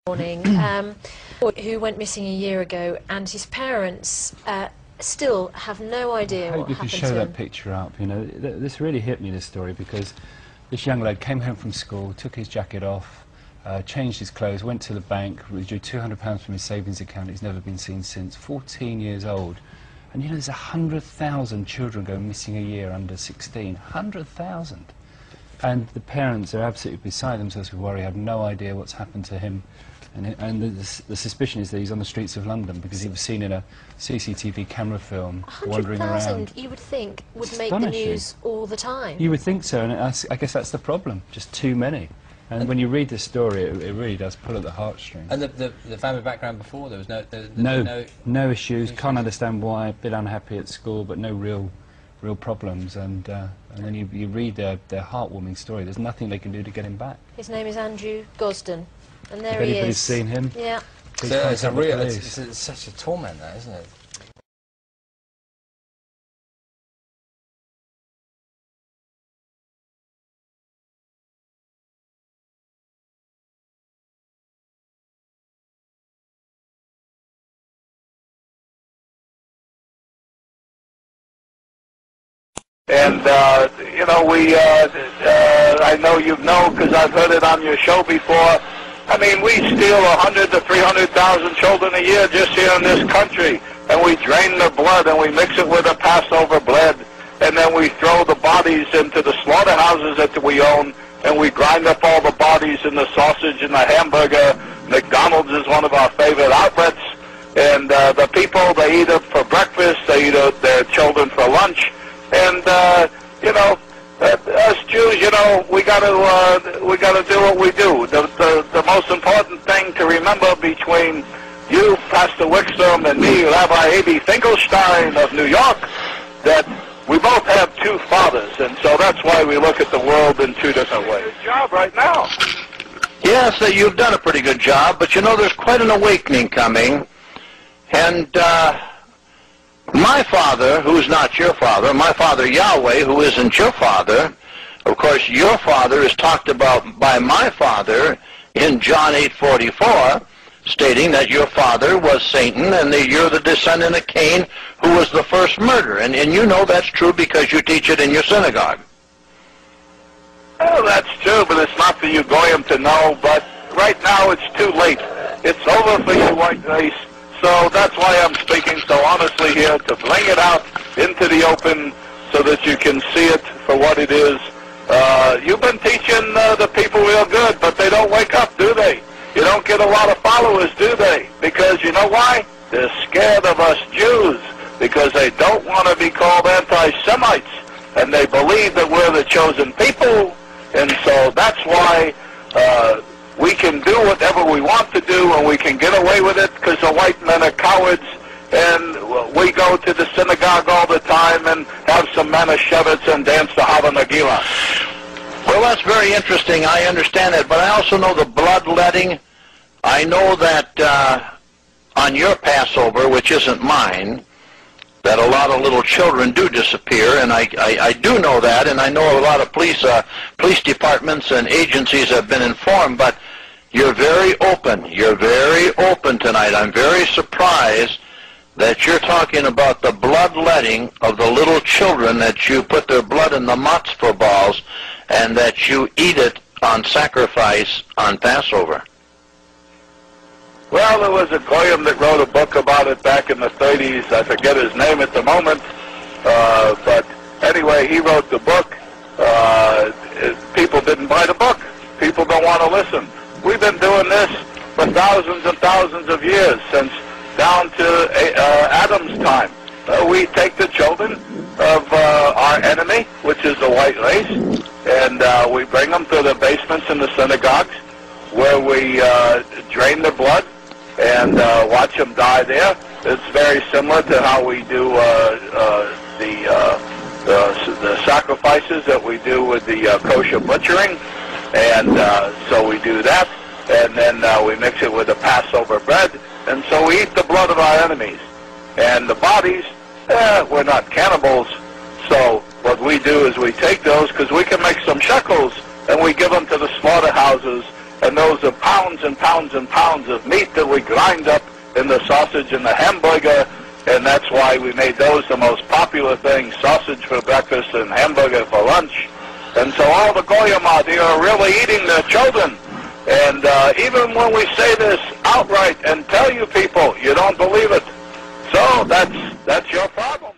morning, who went missing a year ago, and his parents still have no idea what happened to him. I hope you could show that picture up. You know, this really hit me, this story, because this young lad came home from school, took his jacket off, changed his clothes, went to the bank, withdrew £200 from his savings account. He's never been seen since. 14 years old. And you know, there's 100,000 children go missing a year under 16. 100,000. And the parents are absolutely beside themselves with worry, have no idea what's happened to him. And the suspicion is that he's on the streets of London because he was seen in a CCTV camera film wandering around. 100,000, you would think, would make the news all the time. You would think so, and I guess that's the problem, just too many. And when you read this story, it really does pull at the heartstrings. And the family background before, there was no issues, can't understand why, a bit unhappy at school, but no real problems. And then you read their heartwarming story. There's nothing they can do to get him back. His name is Andrew Gosden, and there if he anybody's is. seen him. Yeah. So it's such a torment, that, isn't it? And, you know, I know you know because I've heard it on your show before. I mean, we steal 100 to 300,000 children a year just here in this country, and we drain their blood and we mix it with a Passover bread, and then we throw the bodies into the slaughterhouses that we own, and we grind up all the bodies in the sausage and the hamburger. McDonald's is one of our favorite outlets, and the people, they eat it for breakfast, they eat their children for lunch. And you know, us Jews, you know, we got to do what we do. The most important thing to remember between you, Pastor Wickstrom, and me, Rabbi A.B. Finkelstein of New York, that we both have two fathers, and so that's why we look at the world in two different ways. Good job right now. Yes, you've done a pretty good job, but you know, there's quite an awakening coming, and my father, who's not your father, my father Yahweh, who isn't your father, of course your father is talked about by my father in John 8:44, stating that your father was Satan and that you're the descendant of Cain, who was the first murderer. And you know that's true because you teach it in your synagogue. Well, that's true, but it's not for you Goyim to know, but right now it's too late. It's over for you white race. So that's why I'm speaking so honestly here, to bring it out into the open so that you can see it for what it is. You've been teaching the people real good, but they don't wake up, do they? You don't get a lot of followers, do they? Because you know why? They're scared of us Jews, because they don't want to be called anti-Semites, and they believe that we're the chosen people, and so that's why we can do whatever we want to do, and we can get away with it because the white men are cowards, and we go to the synagogue all the time and have some Manischewitz and dance the Hava Nagila. Well, that's very interesting. I understand that, but I also know the bloodletting. I know that on your Passover, which isn't mine, that a lot of little children do disappear, and I do know that, and I know a lot of police departments and agencies have been informed, but you're very open. You're very open tonight. I'm very surprised that you're talking about the bloodletting of the little children, that you put their blood in the matzah balls, and that you eat it on sacrifice on Passover. Well, there was a Goyim that wrote a book about it back in the 30s. I forget his name at the moment. But anyway, he wrote the book. People didn't buy the book. People don't want to listen. We've been doing this for thousands and thousands of years, since down to Adam's time. We take the children of our enemy, which is the white race, and we bring them to the basements in the synagogues, where we drain their blood and watch them die there. It's very similar to how we do the sacrifices that we do with the kosher butchering, and so we do that, and then we mix it with the Passover bread, and so we eat the blood of our enemies. And the bodies, we're not cannibals, so what we do is we take those, because we can make some shekels, and we give them to the slaughterhouses, And those are pounds and pounds and pounds of meat that we grind up in the sausage and the hamburger, and that's why we made those the most popular things, sausage for breakfast and hamburger for lunch. And so all the goyim out there are really eating their children. And even when we say this outright and tell you people, you don't believe it. So that's your problem.